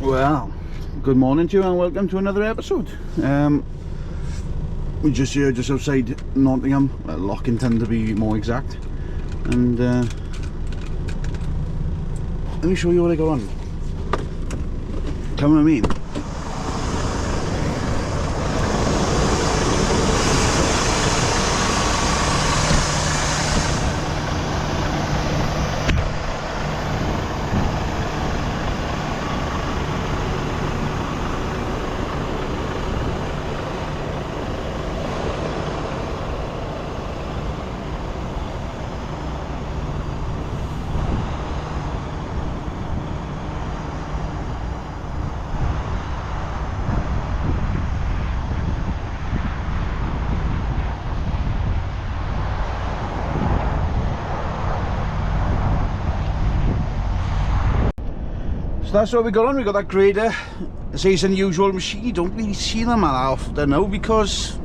Well, good morning to you and welcome to another episode. We're just here just outside Nottingham, Lockington to be more exact, and let me show you what I got on. Come with me. So that's what we got on. We got that grader. It's an unusual machine. You don't really see them that often now because,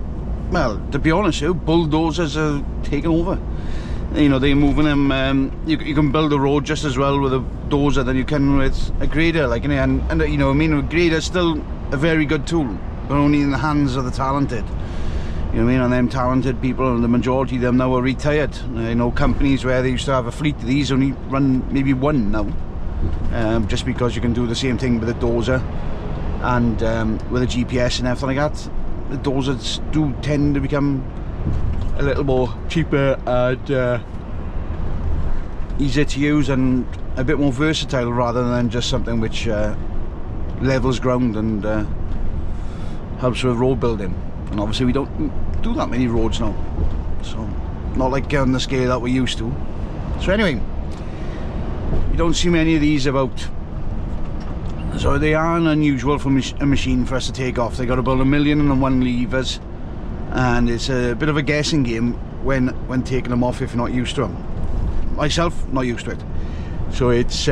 well, to be honest, bulldozers are taking over. You know, they're moving them. You can build a road just as well with a dozer than you can with a grader. Like, and you know, I mean, a grader is still a very good tool, but only in the hands of the talented. You know what I mean? And them talented people, the majority of them now are retired. You know, companies where they used to have a fleet, these only run maybe one now. Just because you can do the same thing with a dozer and with a GPS and everything like that. The dozers do tend to become a little more cheaper and easier to use and a bit more versatile rather than just something which levels ground and helps with road building. And obviously we don't do that many roads now, so not like on the scale that we used to. So anyway, you don't see many of these about, so they are unusual for a machine for us to take off. They got about 1,000,001 levers, and it's a bit of a guessing game when taking them off if you're not used to them. Myself, not used to it. So it's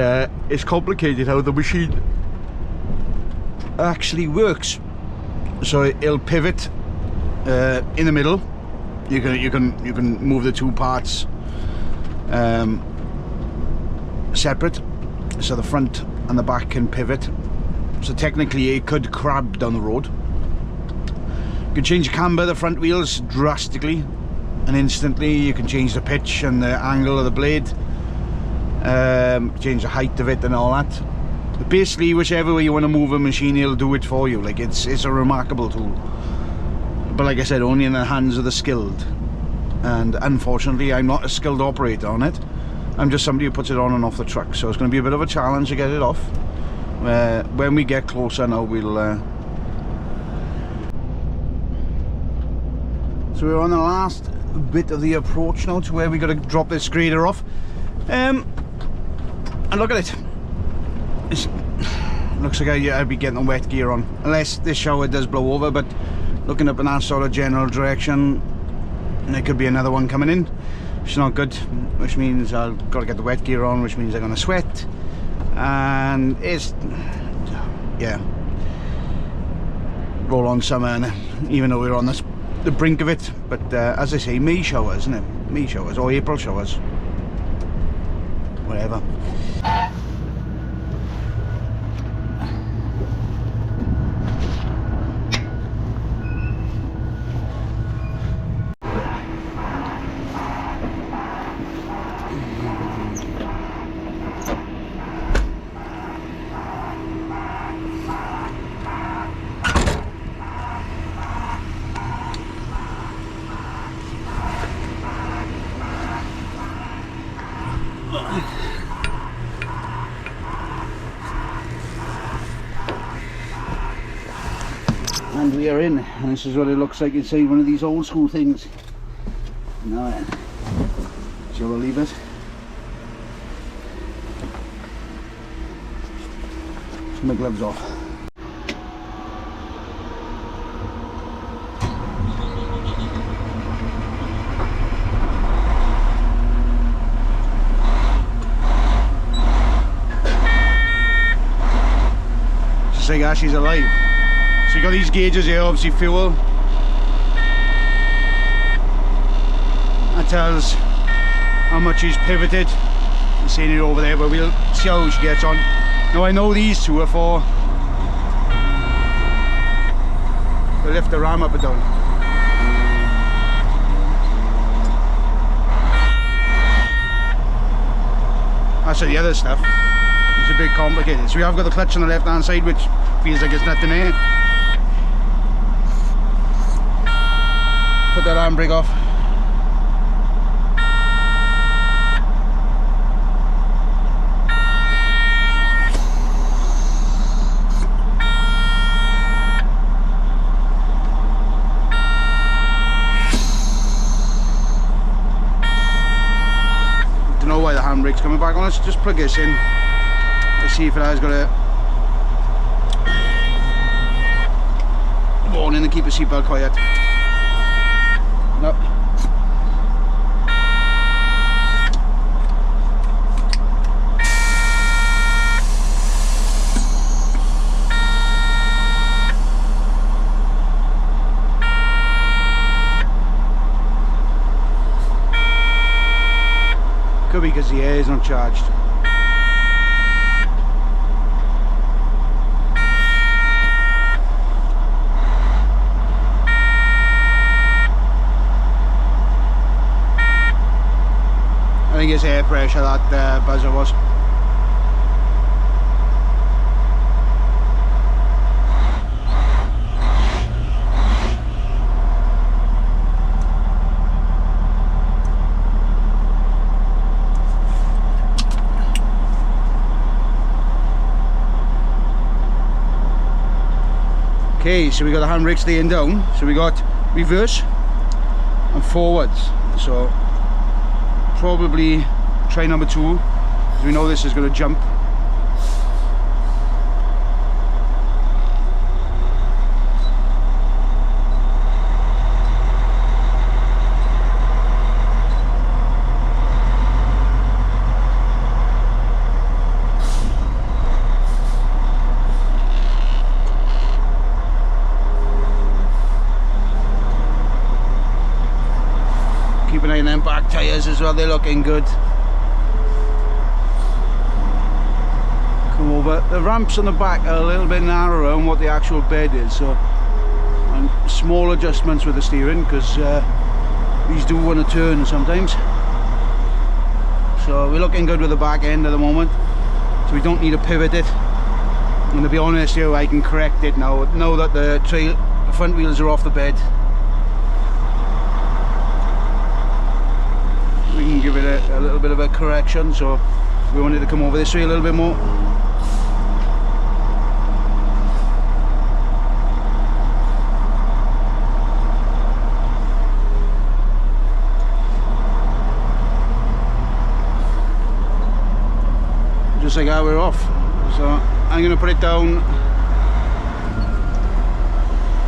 complicated how the machine actually works. So it'll pivot in the middle. You can move the two parts separate, so the front and the back can pivot. So technically it could crab down the road. You can change the camber, the front wheels drastically and instantly. You can change the pitch and the angle of the blade, change the height of it and all that. But basically whichever way you want to move a machine, it'll do it for you. Like, it's a remarkable tool, but like I said, only in the hands of the skilled, and unfortunately I'm not a skilled operator on it. I'm just somebody who puts it on and off the truck, so it's going to be a bit of a challenge to get it off. When we get closer now, we'll so we're on the last bit of the approach now to where we got to drop this grader off, and look at it. It looks like I'd be getting the wet gear on, unless this shower does blow over, but looking up in that sort of general direction, there could be another one coming in. It's not good, which means I've got to get the wet gear on, which means I'm going to sweat, and it's, yeah, roll on summer, and even though we're on the brink of it, but as I say, May showers, isn't it? May showers or April showers, whatever. And we are in, and this is what it looks like inside one of these old school things. Now then, so we'll leave it. Take my gloves off. Just like Ashley's alive. So you got these gauges here, obviously fuel. That tells how much he's pivoted. You're seeing it over there, but we'll see how she gets on. Now I know these two are for to lift the ram up and down. That's the other stuff. It's a bit complicated. So we have got the clutch on the left hand side, which feels like it's nothing there. Put that handbrake off. Don't know why the handbrake's coming back on. Let's just plug this in. Let's see if it has got a warning to keep the seatbelt quiet. Nope. Could be because the air is not charged. I think it's air pressure that buzzer was. Okay, so we got the handbrake staying down. So we got reverse and forwards. So probably try number 2, because we know this is going to jump. Keep an eye on them back tyres as well, they're looking good. Come over. The ramps on the back are a little bit narrower than what the actual bed is, so and small adjustments with the steering, because these do want to turn sometimes. So we're looking good with the back end at the moment, so we don't need to pivot it. And to be honest here, I can correct it now that the front wheels are off the bed. We can give it a little bit of a correction, so we want it to come over this way a little bit more. Just like how we're off. So I'm going to put it down,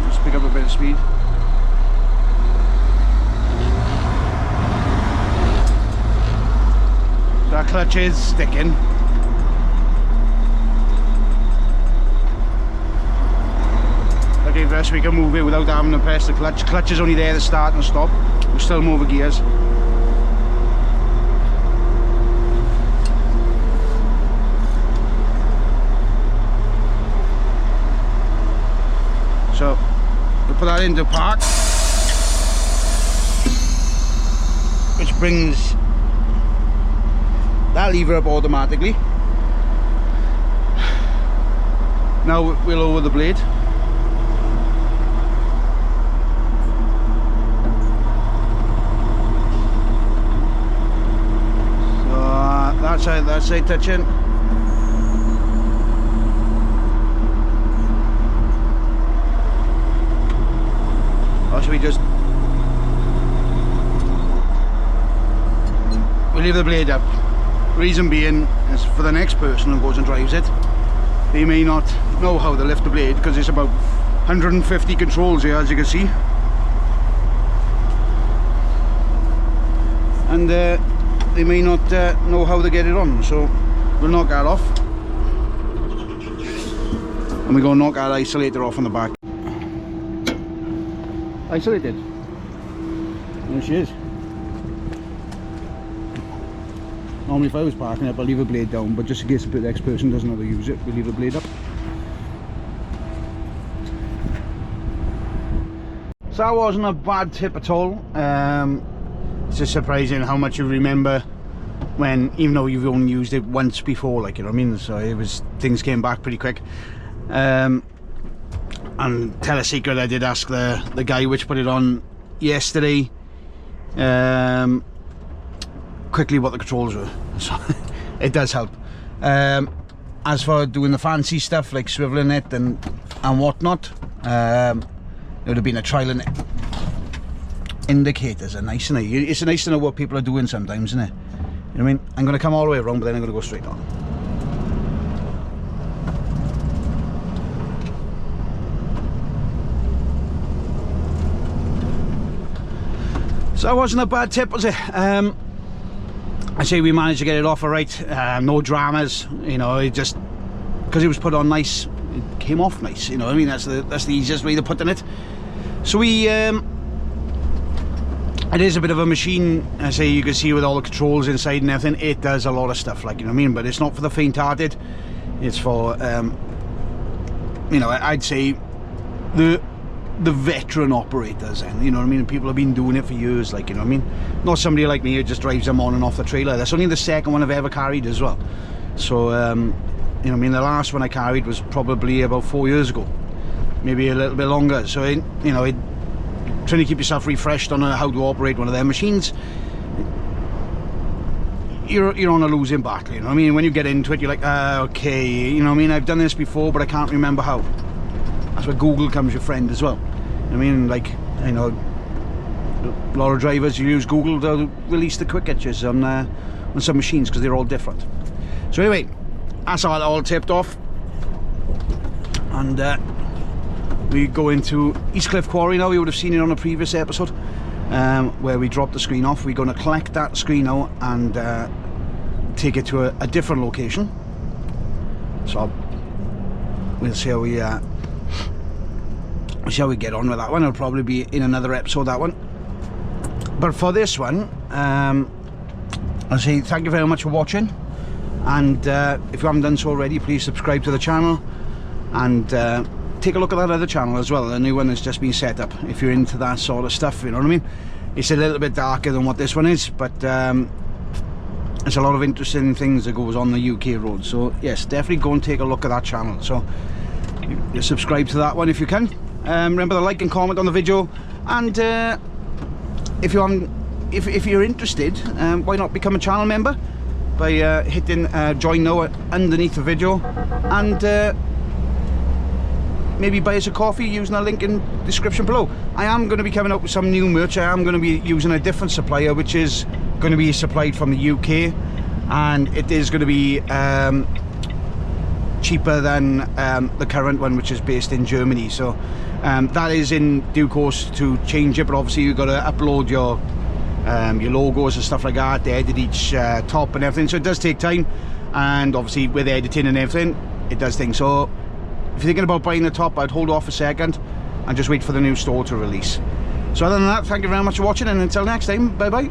just pick up a bit of speed. That clutch is sticking. Okay, first we can move it without having to press the clutch. Clutch is only there to start and stop. We still move the gears. So we'll put that into park, which brings that lever up automatically. Now we'll lower the blade. So that side touching. Or should we just leave the blade up? Reason being is for the next person who goes and drives it, they may not know how to lift the blade, because it's about 150 controls here, as you can see, and they may not know how to get it on. So we'll knock that off, and we're going to knock that isolator off on the back. Isolated. There she is. Normally if I was parking up, I'll leave the blade down, but just in case the next person doesn't know how to use it, we'll leave the blade up. So that wasn't a bad tip at all. It's just surprising how much you remember when, even though you've only used it once before, like, you know what I mean? So it was, things came back pretty quick. And tell a secret, I did ask the guy which put it on yesterday quickly what the controls were, so it does help. As for doing the fancy stuff like swiveling it and whatnot, it would have been a trial and indicators are nice, isn't it? It's nice to know what people are doing sometimes, isn't it? You know what I mean? I'm going to come all the way around, but then I'm going to go straight on. So that wasn't a bad tip, was it? I say we managed to get it off alright. No dramas, you know. It just, because it was put on nice, it came off nice. You know what I mean? That's the easiest way to put it. So we, it is a bit of a machine. I say you can see with all the controls inside and everything. It does a lot of stuff, like, you know what I mean. But it's not for the faint-hearted. It's for, you know, I'd say the veteran operators, and you know what I mean, people have been doing it for years, like, you know what I mean, not somebody like me who just drives them on and off the trailer. That's only the second one I've ever carried as well. So you know what I mean, the last one I carried was probably about 4 years ago, maybe a little bit longer. So you know, trying to keep yourself refreshed on how to operate one of their machines, you're on a losing battle, you know what I mean. When you get into it, you're like, okay, you know what I mean, I've done this before but I can't remember how. That's where Google comes your friend as well. I mean, like, I know a lot of drivers who use Google to release the quick hitches on some machines because they're all different. So anyway, that's all tipped off, and we go into Eastcliff Quarry now. You would have seen it on a previous episode where we dropped the screen off. We're going to collect that screen now and take it to a different location. So we'll see how we shall we get on with that one. It'll probably be in another episode, that one. But for this one, I'll say thank you very much for watching, and if you haven't done so already, please subscribe to the channel and take a look at that other channel as well. The new one has just been set up, if you're into that sort of stuff, you know what I mean. It's a little bit darker than what this one is, but there's a lot of interesting things that goes on the UK road. So yes, definitely go and take a look at that channel. So you subscribe to that one if you can. Remember to like and comment on the video, and if you're interested, why not become a channel member by hitting join now underneath the video, and maybe buy us a coffee using a link in the description below. I am going to be coming up with some new merch. I am going to be using a different supplier, which is going to be supplied from the UK, and it is going to be cheaper than the current one, which is based in Germany. So that is in due course to change it, but obviously you've got to upload your logos and stuff like that, to edit each top and everything, so it does take time, and obviously with editing and everything it does things. So if you're thinking about buying the top, I'd hold off a second and just wait for the new store to release. So other than that, thank you very much for watching, and until next time, bye bye.